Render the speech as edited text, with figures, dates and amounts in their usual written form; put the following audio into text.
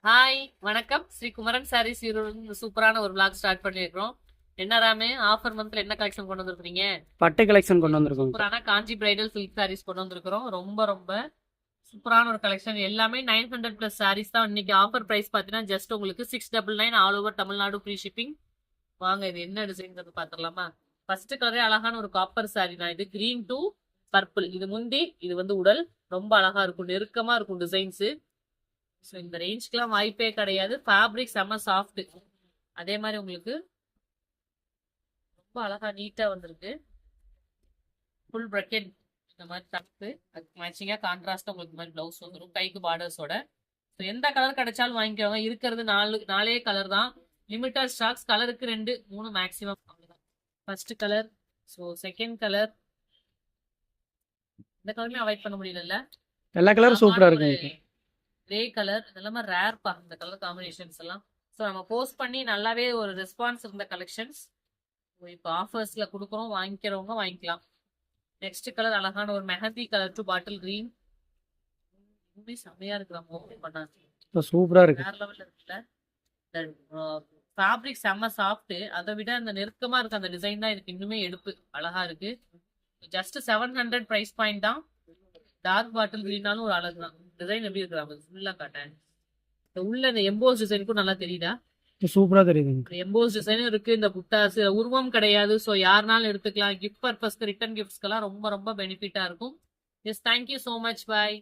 Hi வணக்கம். ஸ்ரீ குமரன் சாரீஸ் சூப்பரான ஒரு vlog ஸ்டார்ட் பண்ணியிருக்கிறோம். என்ன ராமே, ஆஃபர் மந்த்ல என்ன கலெக்ஷன் கொண்டு வந்திருக்கீங்க? பட்டு கலெக்ஷன் கொண்டு வந்திருக்கோம். சூப்பரான காஞ்சி பிரைடல் சில்க் சாரீஸ் கொண்டு வந்திருக்கிறோம். ரொம்ப ரொம்ப சூப்பரான ஒரு கலெக்ஷன். எல்லாமே 900 பிளஸ் சாரீஸ் தான். இன்னைக்கு ஆஃபர் பிரைஸ் பார்த்தீங்கன்னா ஜஸ்ட் உங்களுக்கு 699 all over Tamil Nadu free shipping. வாங்க இது என்ன டிசைன்றது பார்த்துடலாமா? ஃபர்ஸ்ட் கலரே அழகான ஒரு காப்பர் சாரி தான். இது கிரீன் டு பர்பிள். இது முந்தி, இது வந்து உடல். ரொம்ப அழகா இருக்கும், நெருக்கமா இருக்கும் டிசைன்ஸ். ஸோ இந்த ரேஞ்சுக்குலாம் வாய்ப்பே கிடையாது. ஃபேப்ரிக் செம்ம சாஃப்ட். அதே மாதிரி உங்களுக்கு ரொம்ப அழகா நீட்டா வந்திருக்கு. ஃபுல் ப்ரக்கெட் இந்த மாதிரி தப்பு. அதுக்கு மேட்சிங்கா கான்ட்ராஸ்டா உங்களுக்கு இந்த மாதிரி பிளவுஸ் வந்துடும், கைக்கு பார்டர்ஸோட. ஸோ எந்த கலர் கிடைச்சாலும் வாங்கிக்கோங்க. இருக்கிறது நாலே கலர் தான். Limited stocks. கலருக்கு 2 3 மேக்ஸிமம், அவ்வளோதான். First colour. So second colour. இந்த கலருமே அவாய்ட் பண்ண முடியல. எல்லா கலரும் சூப்பரா இருக்கு. கிரே கலர் இதெல்லாமே ரேர்ப்பா, இந்த கலர் காம்பினேஷன்ஸ் எல்லாம். ஸோ நம்ம போஸ்ட் பண்ணி நல்லாவே ஒரு ரெஸ்பான்ஸ் இருந்த கலெக்ஷன்ஸ் இப்போ ஆஃபர்ஸ்ல கொடுக்குறோம். வாங்கிக்கிறவங்க வாங்கிக்கலாம். நெக்ஸ்ட் கலர் அழகான ஒரு mehndi colour to bottle green. இன்னுமே செம்மையா இருக்கு. நம்ம ஓப்பன் பண்ணா சூப்பரா இருக்கு. வேற லெவல்ல இருக்குல்ல. ஃபேப்ரிக் செம்ம சாஃப்ட். அதை விட அந்த நெருக்கமா இருக்க அந்த டிசைன் தான் இதுக்கு இன்னுமே எடுப்பு. அழகா இருக்கு. ஜஸ்ட் 700 பிரைஸ் பாயிண்ட் தான். டார்க் பாட்டில் கிரீனாலும் ஒரு அழகு தான். டிசைன் எப்படி இருக்கிறாங்க ஃபுல்லா காட்டேன். உள்ள இந்த எம்போஸ் டிசைனுக்கும் நல்லா தெரியுதா? சூப்பரா தெரியுது. எம்போஸ் டிசைனும் இருக்கு. இந்த புட்டாஸ் உருவம் கிடையாது. ஸோ யாருனாலும் எடுத்துக்கலாம். கிஃப்ட் பர்பஸ்க்கு, ரிட்டர்ன் கிஃப்ட்ஸ்க்கெல்லாம் ரொம்ப ரொம்ப பெனிஃபிட்டா இருக்கும். Yes, thank you so much. பாய்.